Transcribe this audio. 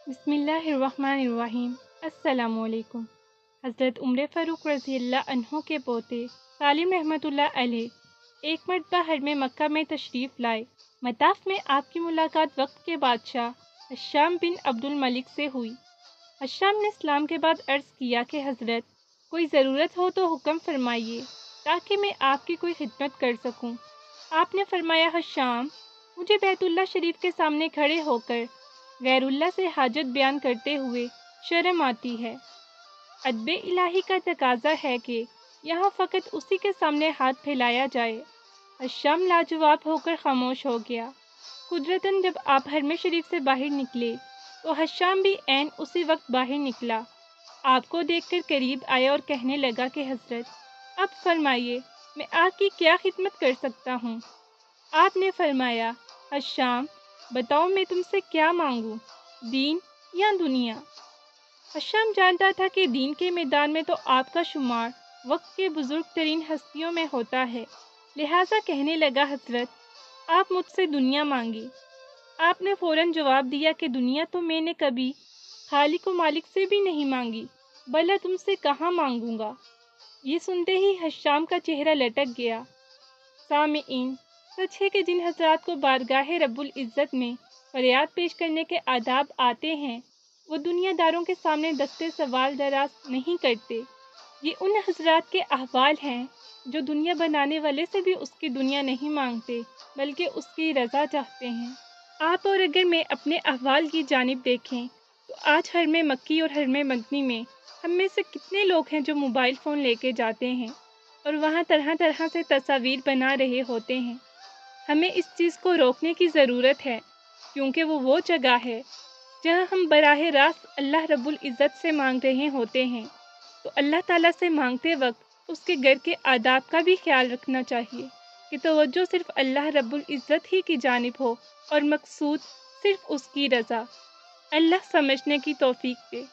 بسم اللہ الرحمن الرحیم۔ السلام علیکم۔ حضرت عمر فاروق رضی اللہ عنہ کے پوتے سالم رحمۃ اللہ علیہ ایک مرتبہ حرم مکہ میں تشریف لائے۔ مطاف میں آپ کی ملاقات وقت کے بادشاہ ہشام بن عبد الملک سے ہوئی۔ ہشام نے اسلام کے بعد عرض کیا کہ حضرت کوئی ضرورت ہو تو حکم فرمائیے تاکہ میں آپ کی کوئی خدمت کر سکوں۔ آپ نے فرمایا، ہشام، مجھے بیت اللہ شریف کے سامنے کھڑے ہو کر غیر اللہ سے حاجت بیان کرتے ہوئے شرم آتی ہے۔ ادب الہی کا تقاضا ہے کہ یہاں فقط اسی کے سامنے ہاتھ پھیلایا جائے۔ ہشام لاجواب ہو کر خاموش ہو گیا۔ قدرتاً جب آپ حرم شریف سے باہر نکلے تو ہشام بھی عین اسی وقت باہر نکلا۔ آپ کو دیکھ کر قریب آیا اور کہنے لگا کہ حضرت اب فرمائیے میں آپ کی کیا خدمت کر سکتا ہوں؟ آپ نے فرمایا، ہشام بتاؤ میں تم سے کیا مانگوں، دین یا دنیا؟ ہشام جانتا تھا کہ دین کے میدان میں تو آپ کا شمار وقت کے بزرگ ترین ہستیوں میں ہوتا ہے، لہٰذا کہنے لگا، حضرت آپ مجھ سے دنیا مانگی۔ آپ نے فوراً جواب دیا کہ دنیا تو میں نے کبھی خالق و مالک سے بھی نہیں مانگی، بھلا تم سے کہاں مانگوں گا؟ یہ سنتے ہی ہشام کا چہرہ لٹک گیا۔ سامعین، سچ ہے کہ جن حضرات کو بارگاہ رب العزت میں فریاد پیش کرنے کے آداب آتے ہیں وہ دنیا داروں کے سامنے دستے سوال دراز نہیں کرتے۔ یہ ان حضرات کے احوال ہیں جو دنیا بنانے والے سے بھی اس کی دنیا نہیں مانگتے بلکہ اس کی رضا چاہتے ہیں۔ آپ اور اگر میں اپنے احوال کی جانب دیکھیں تو آج حرم مکی اور حرم مدنی میں ہم میں سے کتنے لوگ ہیں جو موبائل فون لے کے جاتے ہیں اور وہاں طرح طرح سے تصاویر بنا رہے ہوتے ہیں۔ ہمیں اس چیز کو روکنے کی ضرورت ہے، کیونکہ وہ جگہ ہے جہاں ہم براہ راست اللہ رب العزت سے مانگ رہے ہوتے ہیں، تو اللہ تعالیٰ سے مانگتے وقت اس کے گھر کے آداب کا بھی خیال رکھنا چاہیے کہ توجہ صرف اللہ رب العزت ہی کی جانب ہو اور مقصود صرف اس کی رضا۔ اللہ سمجھنے کی توفیق دے۔